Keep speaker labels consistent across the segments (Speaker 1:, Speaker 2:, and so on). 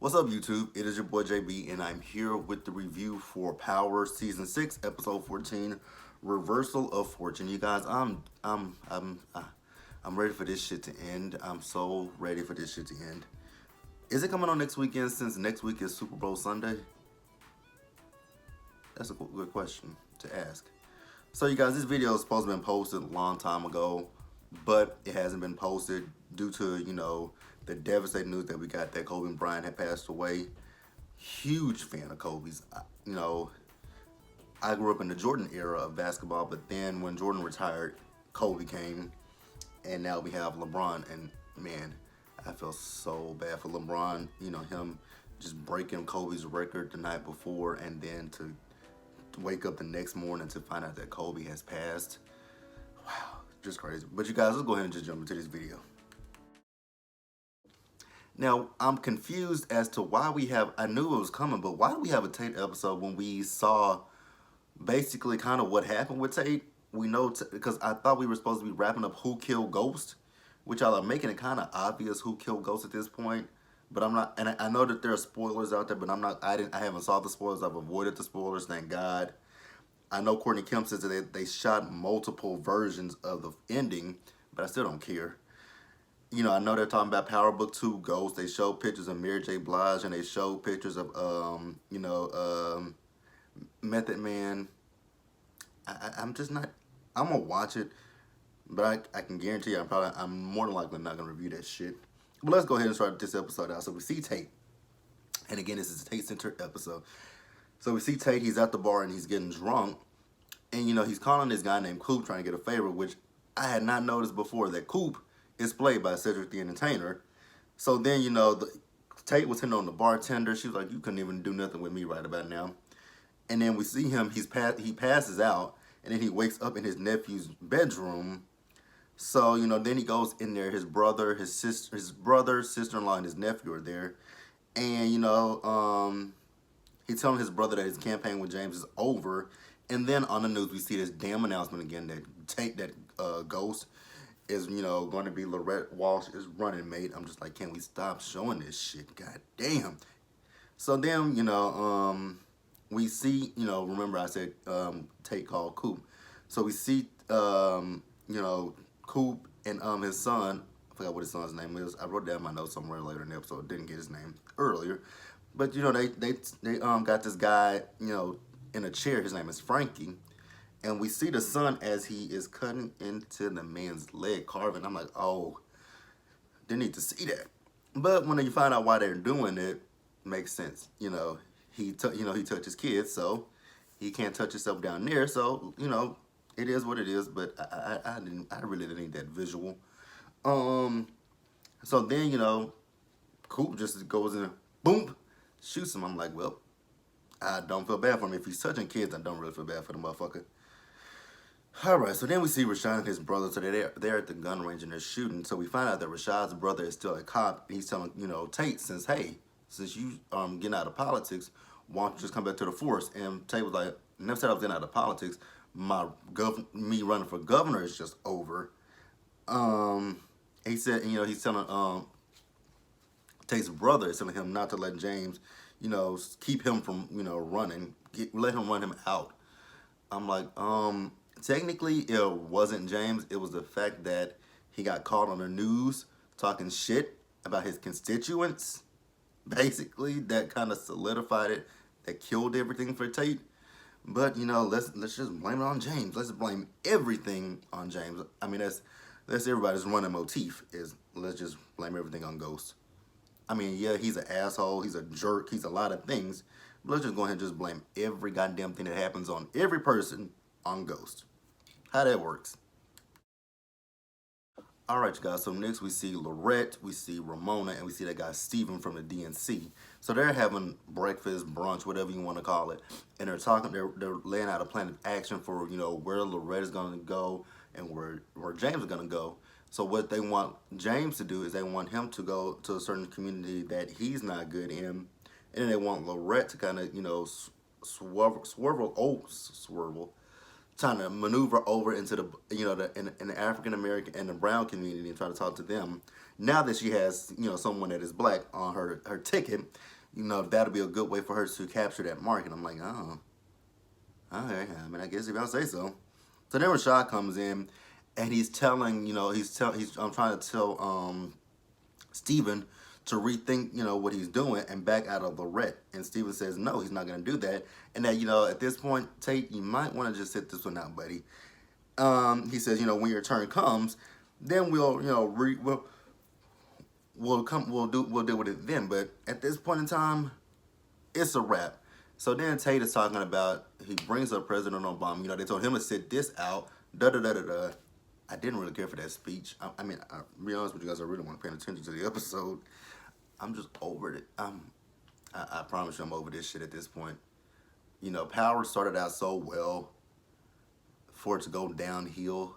Speaker 1: What's up, YouTube? It is your boy JB, and I'm here with the review for Power Season 6, Episode 14, Reversal of Fortune. You guys, I'm ready for this shit to end. I'm so ready for this shit to end. Is it coming on next weekend? Since next week is Super Bowl Sunday. That's a good question to ask. So, you guys, this video is supposed to have been posted a long time ago, but it hasn't been posted due to the devastating news that we got that Kobe Bryant had passed away. Huge fan of Kobe's. I grew up in the Jordan era of basketball, but then when Jordan retired, Kobe came, and now we have LeBron. And man, I feel so bad for LeBron. Him just breaking Kobe's record the night before, and then to wake up the next morning to find out that Kobe has passed. Wow, just crazy. But you guys, let's go ahead and just jump into this video. Now, I'm confused as to why we have, I knew it was coming, but why do we have a Tate episode when we saw basically kind of what happened with Tate? We know, because I thought we were supposed to be wrapping up Who Killed Ghost, which y'all are making it kind of obvious who killed Ghost at this point. But I'm not, and I know that there are spoilers out there, but I haven't saw the spoilers. I've avoided the spoilers, thank God. I know Courtney Kemp says that they shot multiple versions of the ending, but I still don't care. I know they're talking about Power Book 2 Ghost. They show pictures of Mary J. Blige, and they show pictures of, Method Man. I'm just not, I'm going to watch it, but I can guarantee you I'm more than likely not going to review that shit. But let's go ahead and start this episode out. So we see Tate. And again, this is a Tate-centered episode. So we see Tate, he's at the bar and he's getting drunk. And, he's calling this guy named Coop trying to get a favor, which I had not noticed before, that Coop is played by Cedric the Entertainer. So then, Tate was hitting on the bartender. She was like, you couldn't even do nothing with me right about now. And then we see him, he passes out, and then he wakes up in his nephew's bedroom. So, then he goes in there, his brother, sister-in-law, and his nephew are there. And, he's telling his brother that his campaign with James is over. And then on the news, we see this damn announcement again that Ghost is, going to be Lorette Walsh's running mate. I'm just like, can we stop showing this shit? God damn. So then, we see, remember I said Tate called Coop. So we see, Coop and his son, I forgot what his son's name is. I wrote down my notes somewhere later in the episode. Didn't get his name earlier. But, they got this guy, in a chair. His name is Frankie. And we see the son as he is cutting into the man's leg, carving. I'm like, oh, they need to see that. But when you find out why they're doing it, makes sense. He touched his kids, so he can't touch himself down there. So it is what it is. But I really didn't need that visual. So then Coop just goes in, boom, shoots him. I'm like, well, I don't feel bad for him. If he's touching kids, I don't really feel bad for the motherfucker. Alright, so then we see Rashad and his brother. So they're at the gun range and they're shooting. So we find out that Rashad's brother is still a cop. And he's telling, Tate, since you getting out of politics, why don't you just come back to the force? And Tate was like, never said I was getting out of politics. Me running for governor is just over. He said, he's telling Tate's brother is telling him not to let James, keep him from, running. Let him run him out. I'm like, technically, it wasn't James. It was the fact that he got caught on the news talking shit about his constituents. Basically, that kind of solidified it. That killed everything for Tate. But let's just blame it on James. Let's blame everything on James. I mean, that's everybody's running motif. Is let's just blame everything on Ghost. I mean, yeah, he's an asshole. He's a jerk. He's a lot of things. But let's just go ahead and just blame every goddamn thing that happens on every person on Ghost. How that works. Alright, you guys, so next we see Lorette, we see Ramona, and we see that guy Steven from the DNC. So they're having breakfast, brunch, whatever you want to call it. And they're laying out a plan of action for, where Lorette is going to go and where James is going to go. So what they want James to do is they want him to go to a certain community that he's not good in. And then they want Lorette to kind of, swerve, trying to maneuver over into the, in the African American and the brown community and try to talk to them, now that she has, someone that is black on her ticket, that'll be a good way for her to capture that market. I'm like, oh, okay. I mean, I guess if y'all say so. So then Rashad comes in, and he's telling, I'm trying to tell Steven to rethink, what he's doing and back out of Lorette. And Steven says, no, he's not going to do that. And that, at this point, Tate, you might want to just sit this one out, buddy. He says, when your turn comes, then we'll deal with it then. But at this point in time, it's a wrap. So then Tate is talking about, he brings up President Obama. They told him to sit this out. Da da da da da. I didn't really care for that speech. I mean, I'll be honest with you guys, I really want to pay attention to the episode. I'm just over it. I promise you I'm over this shit at this point. Power started out so well for it to go downhill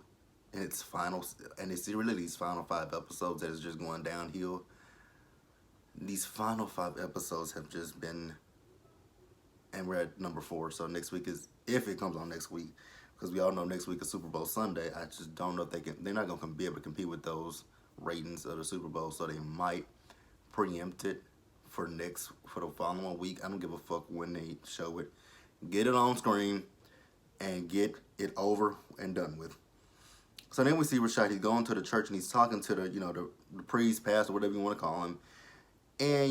Speaker 1: in its final, and it's really these final 5 episodes that is just going downhill. These final 5 episodes have just been, and we're at number 4, so next week is, if it comes on next week, because we all know next week is Super Bowl Sunday. I just don't know if they're not going to be able to compete with those ratings of the Super Bowl, so they might preempt it for the following week. I don't give a fuck when they show it. Get it on screen and get it over and done with. So then we see Rashad. He's going to the church and he's talking to the priest, pastor, whatever you want to call him. And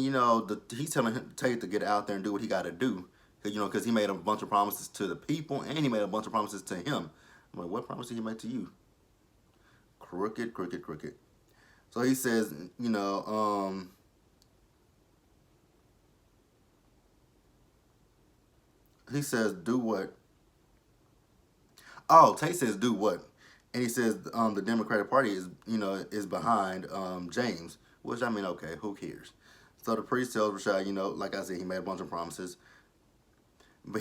Speaker 1: he's telling Tate to get out there and do what he got to do. Because he made a bunch of promises to the people and he made a bunch of promises to him. I'm like, what promise did he make to you? Crooked. So he says, he says, do what? Oh, Tate says, do what? And he says the Democratic Party is behind James, which, I mean, okay, who cares? So the priest tells Rashad, like I said, he made a bunch of promises. But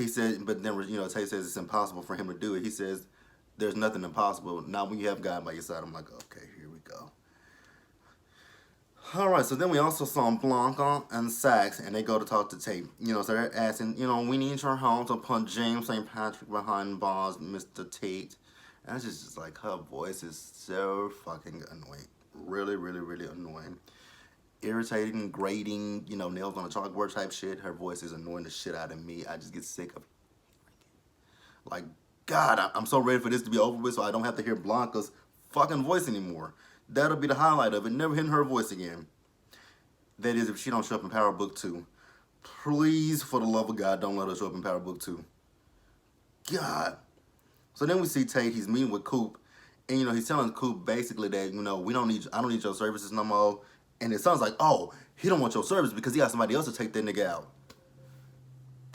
Speaker 1: then, Tate says it's impossible for him to do it. He says there's nothing impossible. Not when you have God by your side. I'm like, okay, here we go. All right, so then we also saw Blanca and Sax, and they go to talk to Tate. So they're asking, we need your help to put James St. Patrick behind bars, Mr. Tate. And it's just like, her voice is so fucking annoying. Really, really, really annoying. Irritating, grating, nails on a chalkboard type shit. Her voice is annoying the shit out of me. I just get sick of it. Like, God, I'm so ready for this to be over with so I don't have to hear Blanca's fucking voice anymore. That'll be the highlight of it. Never hearing her voice again. That is, if she don't show up in Power Book 2. Please, for the love of God, don't let her show up in Power Book 2. God. So then we see Tate. He's meeting with Coop. And, he's telling Coop basically that, I don't need your services no more. And it sounds like, oh, he don't want your service because he got somebody else to take that nigga out.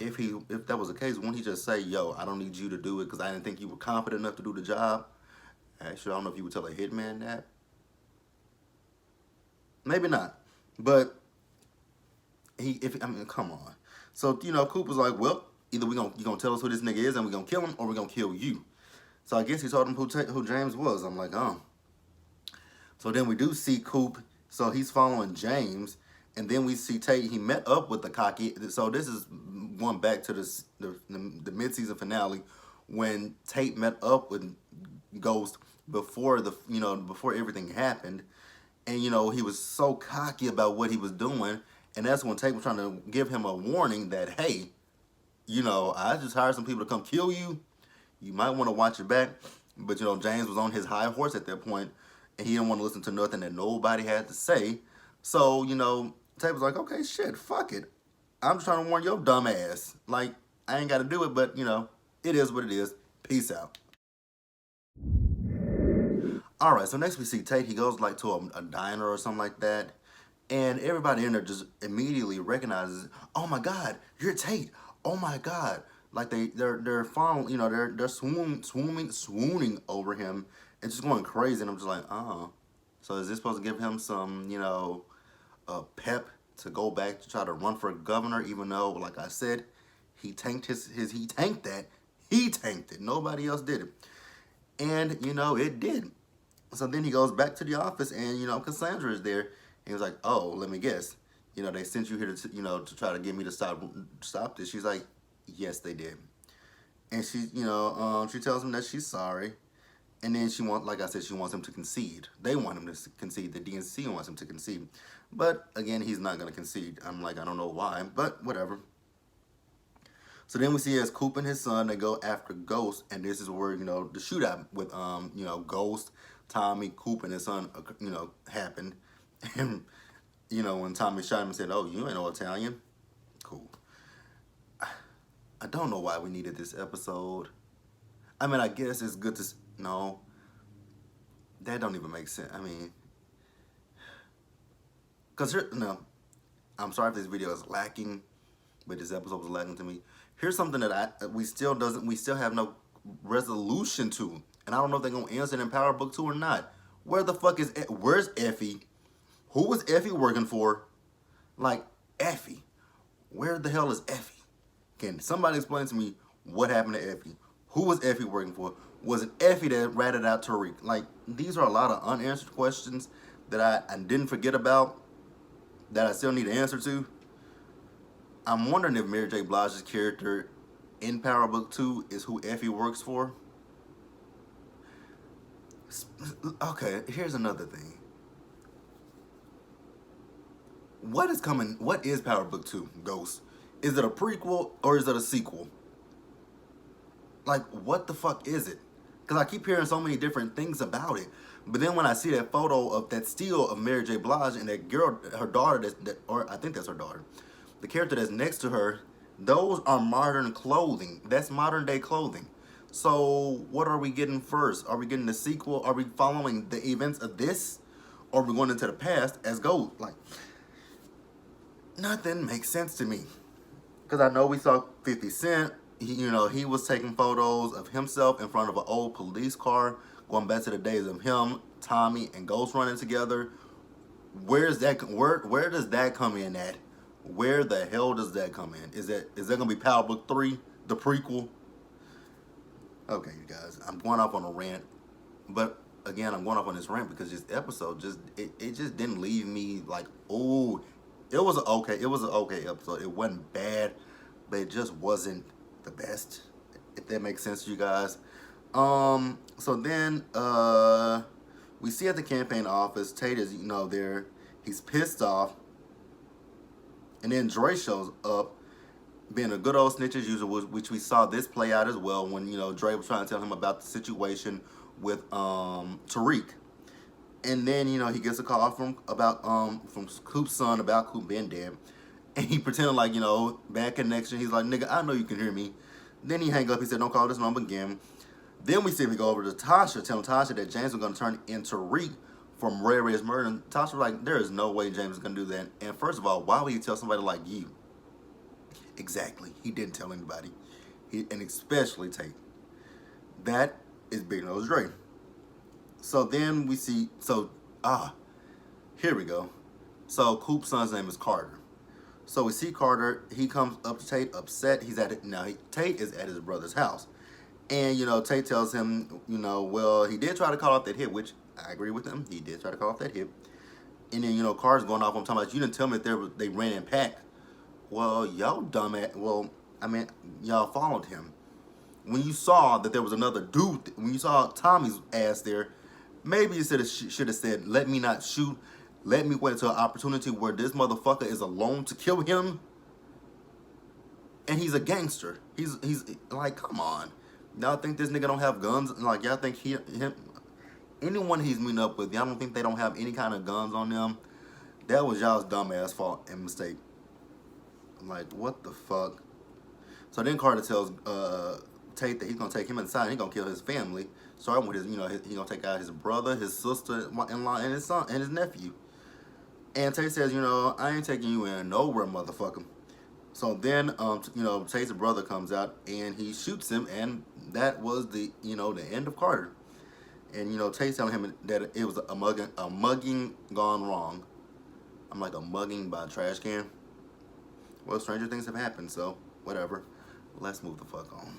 Speaker 1: If that was the case, wouldn't he just say, yo, I don't need you to do it because I didn't think you were competent enough to do the job? Actually, I don't know if you would tell a hitman that. Maybe not. But come on. So, Coop was like, well, either you're gonna tell us who this nigga is and we're gonna kill him, or we're gonna kill you. So I guess he told him who James was. I'm like, oh. So then we do see Coop. So he's following James, and then we see Tate. He met up with the cocky. So this is going back to the mid-season finale when Tate met up with Ghost before before everything happened, and he was so cocky about what he was doing, and that's when Tate was trying to give him a warning that, hey, I just hired some people to come kill you. You might want to watch your back. But James was on his high horse at that point. And he didn't want to listen to nothing that nobody had to say. So, Tate was like, okay, shit, fuck it. I'm just trying to warn your dumb ass. Like, I ain't got to do it, but, it is what it is. Peace out. All right, so next we see Tate. He goes, to a diner or something like that. And everybody in there just immediately recognizes, oh, my God, you're Tate. Oh, my God. Like, they're following, they're swooning over him. And just going crazy, and I'm just like, oh. So is this supposed to give him some, pep to go back to try to run for governor, even though, like I said, he tanked he tanked it. Nobody else did it. And, it did. So then he goes back to the office, and, Cassandra is there. And he was like, oh, let me guess. They sent you here to, to try to get me to stop this. She's like, yes, they did. And she tells him that she's sorry. And then she wants, like I said, she wants him to concede. They want him to concede. The DNC wants him to concede. But again, he's not going to concede. I'm like, I don't know why, but whatever. So then we see as Coop and his son, they go after Ghost, and this is where, the shootout with, Ghost, Tommy, Coop, and his son, happened. And, when Tommy shot him and said, oh, you ain't no Italian? Cool. I don't know why we needed this episode. I mean, I guess it's good to... No. That don't even make sense. I mean... Because, no. I'm sorry if this video is lacking, but this episode was lacking to me. Here's something that we still have no resolution to. And I don't know if they're going to answer it in Power Book 2 or not. Where's Effie? Who was Effie working for? Like, Effie. Where the hell is Effie? Can somebody explain to me what happened to Effie? Who was Effie working for? Was it Effie that ratted out Tariq? Like, these are a lot of unanswered questions that I didn't forget about, that I still need an answer to. I'm wondering if Mary J. Blige's character in Power Book 2 is who Effie works for. Okay, here's another thing. What is coming? What is Power Book 2, Ghost? Is it a prequel or is it a sequel? Like, what the fuck is it? Because I keep hearing so many different things about it. But then when I see that photo of that still of Mary J. Blige and that girl, her daughter, or I think that's her daughter, the character that's next to her, those are modern clothing. That's modern day clothing. So what are we getting first? Are we getting the sequel? Are we following the events of this? Or are we going into the past as Ghost? Like, nothing makes sense to me. Because I know we saw 50 Cent. He was taking photos of himself in front of an old police car, going back to the days of him, Tommy, and Ghost running together. Where does that come in at? Where the hell does that come in? Is that gonna be Power Book 3, the prequel? Okay, you guys, I'm going off on a rant, but again, I'm going off on this rant because this episode it just didn't leave me like, oh, it was an okay episode. It wasn't bad, but it just wasn't the best, if that makes sense to you guys. So then we see at the campaign office, Tate is there. He's pissed off, and then Dre shows up, being a good old snitch as usual, which we saw this play out as well when Dre was trying to tell him about the situation with Tariq. And then, he gets a call from Coop's son about Coop being dead. And he pretended like, bad connection. He's like, nigga, I know you can hear me. Then he hang up. He said, don't call this number again. Then we see him go over to Tasha, telling Tasha that James was going to turn in Tariq from Ray Ray's murder. And Tasha was like, there is no way James is going to do that. And first of all, why would he tell somebody like you? Exactly. He didn't tell anybody. And especially Tate. That is Big Nose Dre. So then we see, here we go. So Coop's son's name is Carter. So we see Carter, he comes up to Tate upset. Tate is at his brother's house. And, Tate tells him, well, he did try to call off that hit, which I agree with him. He did try to call off that hit. And then, Carter's going off. I'm talking about, you didn't tell me that they ran in pack. Well, y'all y'all followed him. When you saw that there was another dude, when you saw Tommy's ass there, maybe you should have said, let me not shoot. Let me wait until an opportunity where this motherfucker is alone to kill him. And he's a gangster. He's like, come on. Y'all think this nigga don't have guns? Like, y'all think anyone he's meeting up with, y'all don't think they don't have any kind of guns on them? That was y'all's dumbass fault and mistake. Like, what the fuck? So then Carter tells Tate that he's gonna take him inside and he's gonna kill his family. Starting with his, he's gonna take out his brother, his sister-in-law, and his son and his nephew. And Tate says, I ain't taking you in nowhere, motherfucker. So then, Tate's brother comes out and he shoots him, and that was the end of Carter. And Tate's telling him that it was a mugging gone wrong. I'm like, a mugging by a trash can. Well, stranger things have happened, so whatever. Let's move the fuck on.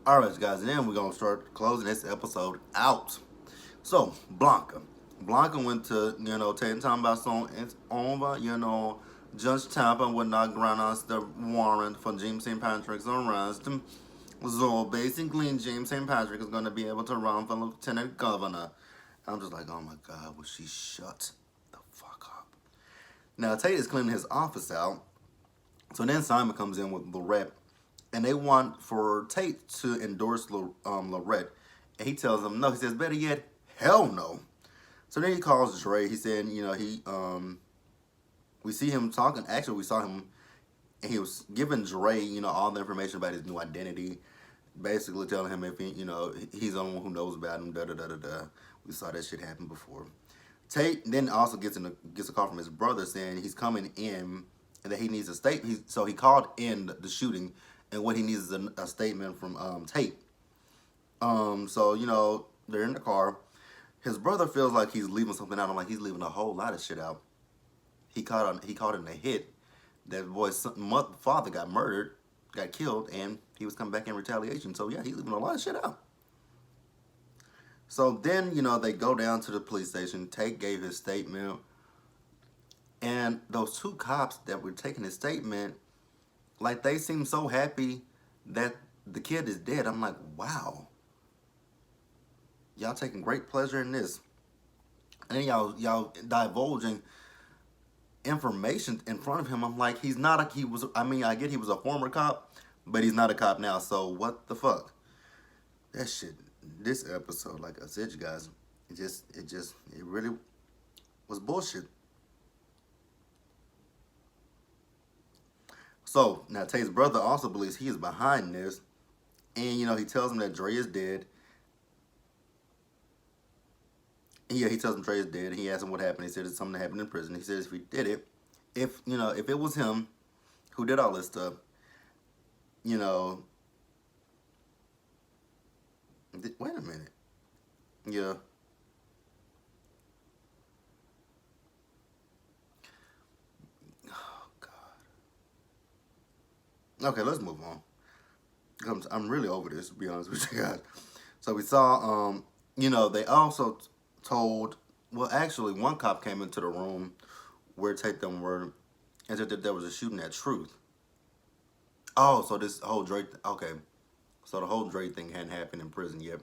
Speaker 1: Alright, guys, and then we're going to start closing this episode out. So, Blanca went to, Tate and talking about something. It's over, Judge Tapper would not grant us the warrant for James St. Patrick's arrest. So basically, James St. Patrick is going to be able to run for lieutenant governor. I'm just like, oh my God, will she shut the fuck up? Now, Tate is cleaning his office out. So then Simon comes in with Lorette. And they want for Tate to endorse Lorette. And he tells them no. He says, better yet, hell no. So then he calls Dre. He said, we see him talking. Actually, we saw him, and he was giving Dre, all the information about his new identity. Basically telling him if he's the only one who knows about him. Da da da da da. We saw that shit happen before. Tate then also gets a call from his brother saying he's coming in and that he needs a statement. So he called in the shooting, and what he needs is a statement from Tate. So they're in the car. His brother feels like he's leaving something out. I'm like, he's leaving a whole lot of shit out. He caught in a hit. That boy's father got murdered, got killed, and he was coming back in retaliation. So yeah, he's leaving a lot of shit out. So then, they go down to the police station. Tate gave his statement. And those two cops that were taking his statement, like, they seem so happy that the kid is dead. I'm like, wow. Y'all taking great pleasure in this. And y'all divulging information in front of him. I'm like, I get he was a former cop, but he's not a cop now. So what the fuck? That shit, this episode, like I said, you guys, it really was bullshit. So now Tate's brother also believes he is behind this, and he tells him that Dre is dead. Yeah, he tells him Dre is dead. He asks him what happened. He said it's something that happened in prison. He says if he did it, if it was him who did all this stuff, wait a minute. Yeah. Oh, God. Okay, let's move on. I'm really over this, to be honest with you guys. So we saw, they also told, well, actually, one cop came into the room where Tate them were and said that there was a shooting at Truth. Oh, so this whole Dre, okay. So the whole Dre thing hadn't happened in prison yet.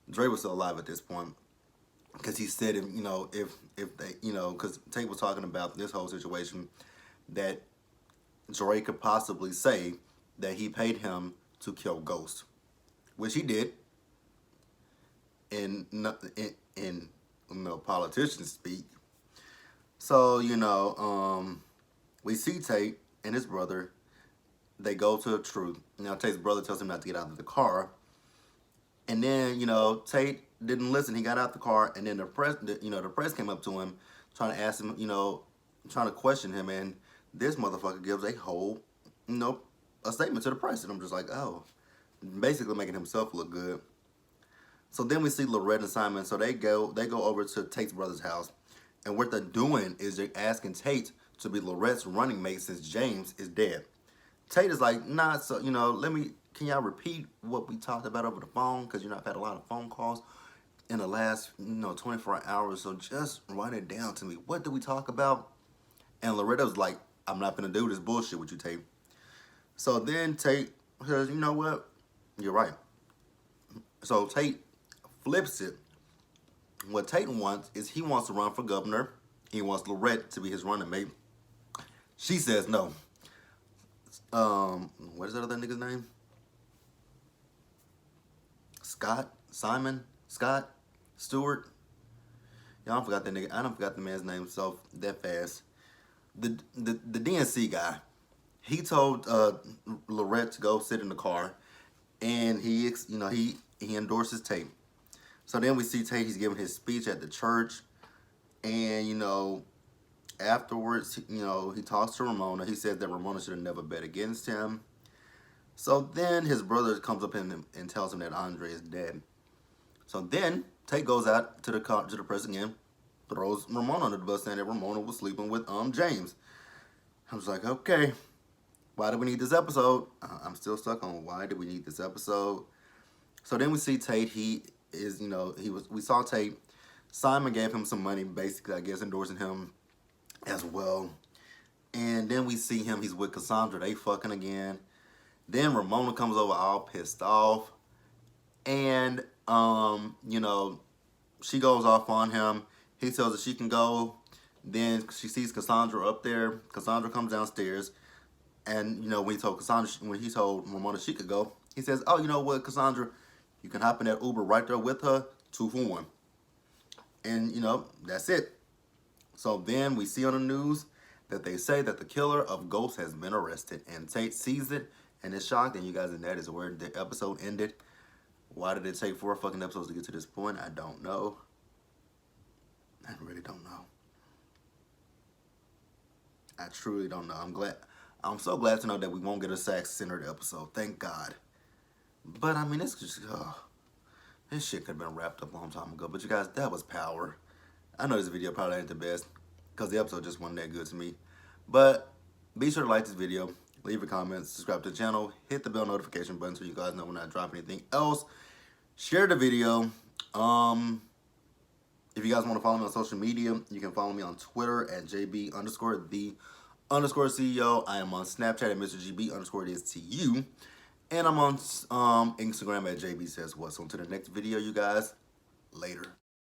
Speaker 1: Dre was still alive at this point. Because he said, if they, because Tate was talking about this whole situation, that Dre could possibly say that he paid him to kill Ghost, which he did. In politician speak. So we see Tate and his brother. They go to Truth. Now Tate's brother tells him not to get out of the car, and then Tate didn't listen. He got out the car, and then the press came up to him, trying to ask him, trying to question him, and this motherfucker gives a whole, a statement to the press, and I'm just like, oh, basically making himself look good. So then we see Lorette and Simon. So they go over to Tate's brother's house, and what they're doing is they're asking Tate to be Lorette's running mate since James is dead. Tate is like, nah. So can y'all repeat what we talked about over the phone? Because I've had a lot of phone calls in the last 24 hours. So just write it down to me. What did we talk about? And Loretta was like, I'm not gonna do this bullshit with you, Tate. So then Tate says, you know what? You're right. So Tate flips it. What Tate wants is he wants to run for governor. He wants Lorette to be his running mate. She says no. What is that other nigga's name? Scott, Stewart. Y'all forgot that nigga. I don't forgot the man's name so that fast. The DNC guy. He told Lorette to go sit in the car, and he endorses Tate. So then we see Tate, he's giving his speech at the church. And, afterwards, he talks to Ramona. He says that Ramona should have never bet against him. So then his brother comes up and tells him that Andre is dead. So then Tate goes out to the press again, throws Ramona under the bus, saying that Ramona was sleeping with James. I was like, okay, why do we need this episode? I'm still stuck on why do we need this episode. So then we see Tate. We saw Tate. Simon gave him some money, basically, I guess, endorsing him as well. And then we see him. He's with Cassandra. They fucking again. Then Ramona comes over all pissed off, and you know, she goes off on him. He tells her she can go. Then she sees Cassandra up there. Cassandra comes downstairs, and you know, when he told Ramona she could go, he says, "Oh, you know what, Cassandra, you can hop in that Uber right there with her, 2 for 1." And you know, that's it. So then we see on the news that they say that the killer of Ghost has been arrested, and Tate sees it and is shocked. And you guys, and that is where the episode ended. Why did it take 4 fucking episodes to get to this point? I don't know. I really don't know. I truly don't know. I'm so glad to know that we won't get a sex-centered episode. Thank God. But I mean, it's just, this shit could have been wrapped up a long time ago. But you guys, that was power. I know this video probably ain't the best because the episode just wasn't that good to me. But be sure to like this video, leave a comment, subscribe to the channel, hit the bell notification button so you guys know when I drop anything else. Share the video. If you guys want to follow me on social media, you can follow me on Twitter at JB_the_CEO. I am on Snapchat at Mr. GB_it_is_to_you. And I'm on Instagram at Jbsayzwhat. So until the next video, you guys, later.